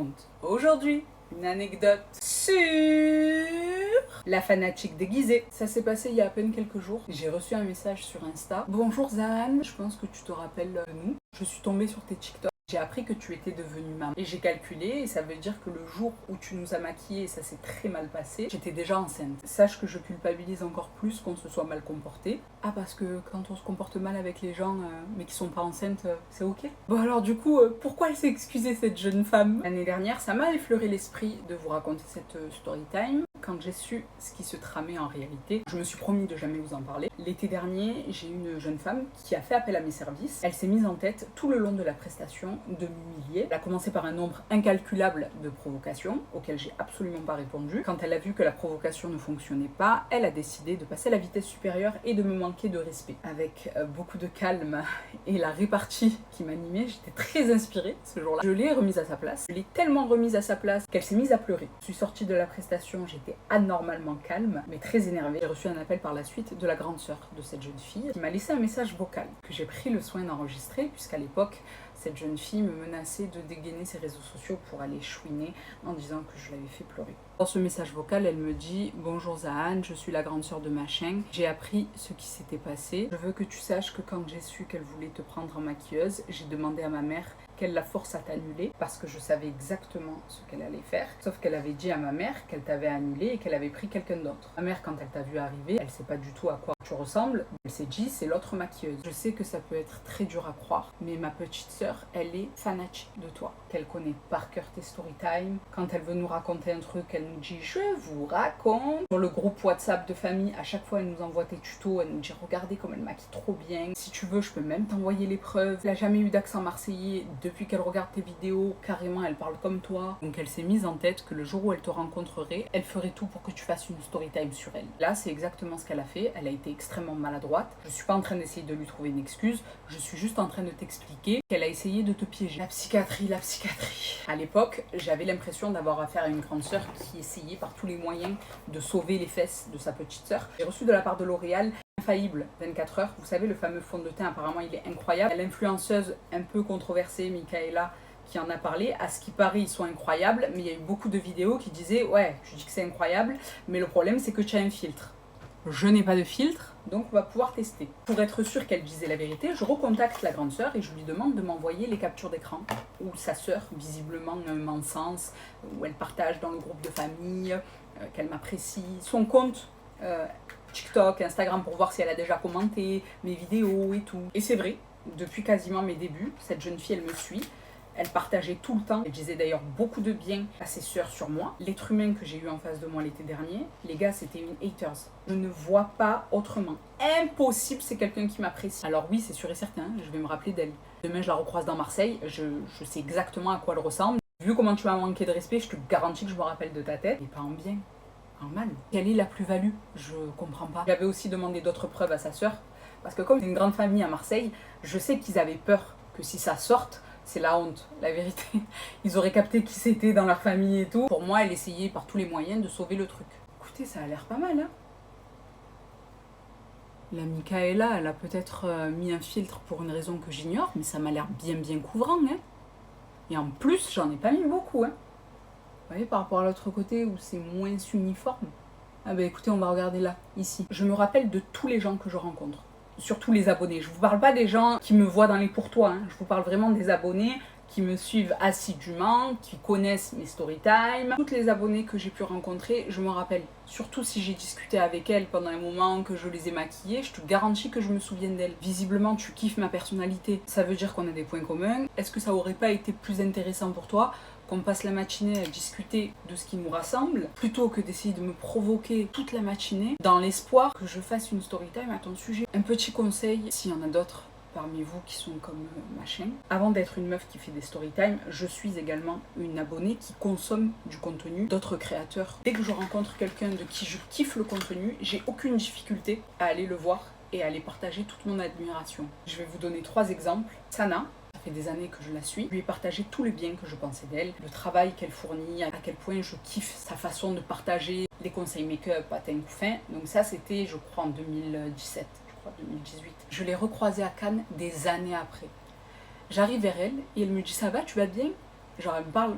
raconte aujourd'hui une anecdote sur la fanatique déguisée. Ça s'est passé il y a à peine quelques jours. J'ai reçu un message sur Insta. Bonjour Zahane, je pense que tu te rappelles de nous. Je suis tombée sur tes TikTok. J'ai appris que tu étais devenue maman. Et j'ai calculé, et ça veut dire que le jour où tu nous as maquillés, et ça s'est très mal passé, j'étais déjà enceinte. Sache que je culpabilise encore plus qu'on se soit mal comporté. Ah, parce que quand on se comporte mal avec les gens, mais qui sont pas enceintes, c'est ok. Bon alors du coup, pourquoi elle s'est excusée cette jeune femme? L'année dernière, ça m'a effleuré l'esprit de vous raconter cette story time. Quand j'ai su ce qui se tramait en réalité, je me suis promis de jamais vous en parler. L'été dernier, j'ai une jeune femme qui a fait appel à mes services. Elle s'est mise en tête tout le long de la prestation de m'humilier. Elle a commencé par un nombre incalculable de provocations auxquelles j'ai absolument pas répondu. Quand elle a vu que la provocation ne fonctionnait pas, elle a décidé de passer à la vitesse supérieure et de me manquer de respect. Avec beaucoup de calme et la répartie qui m'animait, j'étais très inspirée ce jour-là. Je l'ai remise à sa place. Je l'ai tellement remise à sa place qu'elle s'est mise à pleurer. Je suis sortie de la prestation, j'étais anormalement calme, mais très énervée. J'ai reçu un appel par la suite de la grande sœur de cette jeune fille qui m'a laissé un message vocal que j'ai pris le soin d'enregistrer puisqu'à l'époque, cette jeune fille me menaçait de dégainer ses réseaux sociaux pour aller chouiner en disant que je l'avais fait pleurer. Dans ce message vocal, elle me dit « Bonjour Zahane, je suis la grande sœur de machin. J'ai appris ce qui s'était passé. Je veux que tu saches que quand j'ai su qu'elle voulait te prendre en maquilleuse, j'ai demandé à ma mère qu'elle la force à t'annuler parce que je savais exactement ce qu'elle allait faire. Sauf qu'elle avait dit à ma mère qu'elle t'avait annulé et qu'elle avait pris quelqu'un d'autre. Ma mère, quand elle t'a vu arriver, elle sait pas du tout à quoi tu ressembles. Elle s'est dit c'est l'autre maquilleuse. Je sais que ça peut être très dur à croire, mais ma petite sœur, elle est fanatique de toi. Qu'elle connaît par cœur tes story time. Quand elle veut nous raconter un truc, elle nous dit je vous raconte. Sur le groupe WhatsApp de famille, à chaque fois elle nous envoie tes tutos, elle nous dit regardez comme elle maquille trop bien. Si tu veux, je peux même t'envoyer les preuves. Elle a jamais eu d'accent marseillais. Depuis qu'elle regarde tes vidéos, carrément elle parle comme toi. Donc elle s'est mise en tête que le jour où elle te rencontrerait, elle ferait tout pour que tu fasses une story time sur elle. Là, c'est exactement ce qu'elle a fait. Elle a été extrêmement maladroite. Je suis pas en train d'essayer de lui trouver une excuse. Je suis juste en train de t'expliquer qu'elle a essayé de te piéger. La psychiatrie, la psychiatrie. À l'époque, j'avais l'impression d'avoir affaire à une grande sœur qui essayait par tous les moyens de sauver les fesses de sa petite sœur. J'ai reçu de la part de L'Oréal Infaillible 24 heures. Vous savez, le fameux fond de teint, apparemment, il est incroyable. L'influenceuse un peu controversée, Michaela, qui en a parlé, à ce qui paraît, ils sont incroyables, mais il y a eu beaucoup de vidéos qui disaient « Ouais, tu dis que c'est incroyable, mais le problème, c'est que tu as un filtre. » Je n'ai pas de filtre, donc on va pouvoir tester. Pour être sûr qu'elle disait la vérité, je recontacte la grande sœur et je lui demande de m'envoyer les captures d'écran où sa sœur, visiblement, m'encense, où elle partage dans le groupe de famille, qu'elle m'apprécie, son compte TikTok, Instagram pour voir si elle a déjà commenté mes vidéos et tout. Et c'est vrai, depuis quasiment mes débuts, cette jeune fille, elle me suit. Elle partageait tout le temps. Elle disait d'ailleurs beaucoup de bien à ses sœurs sur moi. L'être humain que j'ai eu en face de moi l'été dernier, les gars, c'était une haters. Je ne vois pas autrement. Impossible, c'est quelqu'un qui m'apprécie. Alors oui, c'est sûr et certain, je vais me rappeler d'elle. Demain, je la recroise dans Marseille. Je sais exactement à quoi elle ressemble. Vu comment tu m'as manqué de respect, je te garantis que je me rappelle de ta tête. Et pas en bien, en mal. Quelle est la plus-value? Je comprends pas. J'avais aussi demandé d'autres preuves à sa sœur. Parce que comme c'est une grande famille à Marseille, je sais qu'ils avaient peur que si ça sorte, c'est la honte, la vérité. Ils auraient capté qui c'était dans leur famille et tout. Pour moi, elle essayait par tous les moyens de sauver le truc. Écoutez, ça a l'air pas mal, hein. La Michaela, elle a peut-être mis un filtre pour une raison que j'ignore, mais ça m'a l'air bien couvrant, hein. Et en plus, j'en ai pas mis beaucoup, hein. Vous voyez, par rapport à l'autre côté où c'est moins uniforme. Ah bah écoutez, on va regarder là, ici. Je me rappelle de tous les gens que je rencontre. Surtout les abonnés. Je vous parle pas des gens qui me voient dans les pourtois, hein. Je vous parle vraiment des abonnés qui me suivent assidûment, qui connaissent mes story time. Toutes les abonnées que j'ai pu rencontrer, je me rappelle. Surtout si j'ai discuté avec elles pendant un moment, que je les ai maquillées, je te garantis que je me souviens d'elles. Visiblement, tu kiffes ma personnalité. Ça veut dire qu'on a des points communs. Est-ce que ça aurait pas été plus intéressant pour toi qu'on passe la matinée à discuter de ce qui nous rassemble, plutôt que d'essayer de me provoquer toute la matinée, dans l'espoir que je fasse une story time à ton sujet? Un petit conseil, s'il y en a d'autres parmi vous qui sont comme machin. Avant d'être une meuf qui fait des story time, je suis également une abonnée qui consomme du contenu d'autres créateurs. Dès que je rencontre quelqu'un de qui je kiffe le contenu, j'ai aucune difficulté à aller le voir et à aller partager toute mon admiration. Je vais vous donner 3 exemples. Sana, ça fait des années que je la suis. Je lui ai partagé tout le bien que je pensais d'elle, le travail qu'elle fournit, à quel point je kiffe sa façon de partager les conseils make-up à teint couffin. Donc ça, c'était, je crois, en 2017. 2018. Je l'ai recroisée à Cannes des années après. J'arrive vers elle et elle me dit ça va, tu vas bien? Genre elle me parle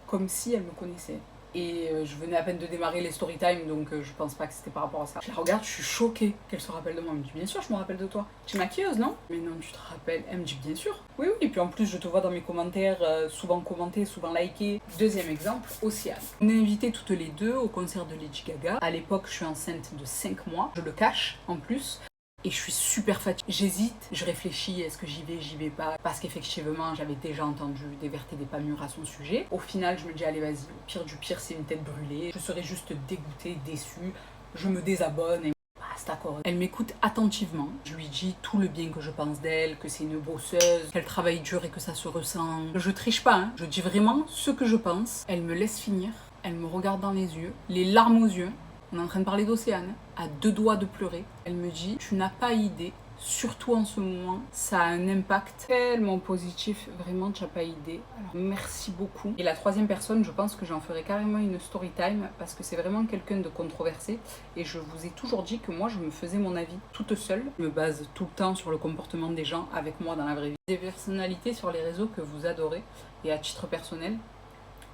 comme si elle me connaissait. Et je venais à peine de démarrer les story time, donc je pense pas que c'était par rapport à ça. Je la regarde, je suis choquée qu'elle se rappelle de moi. Elle me dit bien sûr, je me rappelle de toi. Tu es maquilleuse, non? Mais non, tu te rappelles. Elle me dit bien sûr. Oui, oui. Et puis en plus, je te vois dans mes commentaires, souvent commentés, souvent likés. Deuxième exemple, Océane. On est invités toutes les deux au concert de Lady Gaga. À l'époque, je suis enceinte de 5 mois. Je le cache en plus. Et je suis super fatiguée. J'hésite, je réfléchis, est-ce que j'y vais pas? Parce qu'effectivement, j'avais déjà entendu des vertes et des pas mûres à son sujet. Au final, je me dis, allez, vas-y, au pire du pire, c'est une tête brûlée. Je serais juste dégoûtée, déçue. Je me désabonne et basta quoi. Elle m'écoute attentivement. Je lui dis tout le bien que je pense d'elle, que c'est une bosseuse, qu'elle travaille dur et que ça se ressent. Je triche pas, hein. Je dis vraiment ce que je pense. Elle me laisse finir. Elle me regarde dans les yeux, les larmes aux yeux. On est en train de parler d'Océane, à 2 doigts de pleurer. Elle me dit, tu n'as pas idée, surtout en ce moment, ça a un impact tellement positif, vraiment tu n'as pas idée. Alors merci beaucoup. Et la troisième personne, je pense que j'en ferai carrément une story time parce que c'est vraiment quelqu'un de controversé et je vous ai toujours dit que moi je me faisais mon avis toute seule. Je me base tout le temps sur le comportement des gens avec moi dans la vraie vie. Des personnalités sur les réseaux que vous adorez et à titre personnel,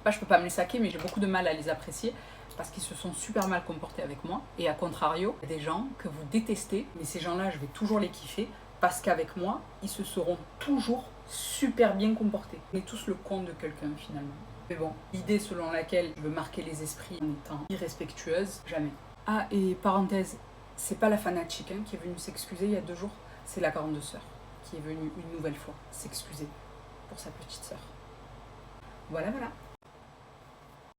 je peux pas me les saquer mais j'ai beaucoup de mal à les apprécier parce qu'ils se sont super mal comportés avec moi. Et à contrario, il y a des gens que vous détestez, mais ces gens-là, je vais toujours les kiffer, parce qu'avec moi, ils se seront toujours super bien comportés. On est tous le compte de quelqu'un, finalement. Mais bon, l'idée selon laquelle je veux marquer les esprits en étant irrespectueuse, jamais. Ah, et parenthèse, c'est pas la fanatique qui est venue s'excuser il y a 2 jours, c'est la grande sœur qui est venue une nouvelle fois s'excuser pour sa petite sœur. Voilà, voilà.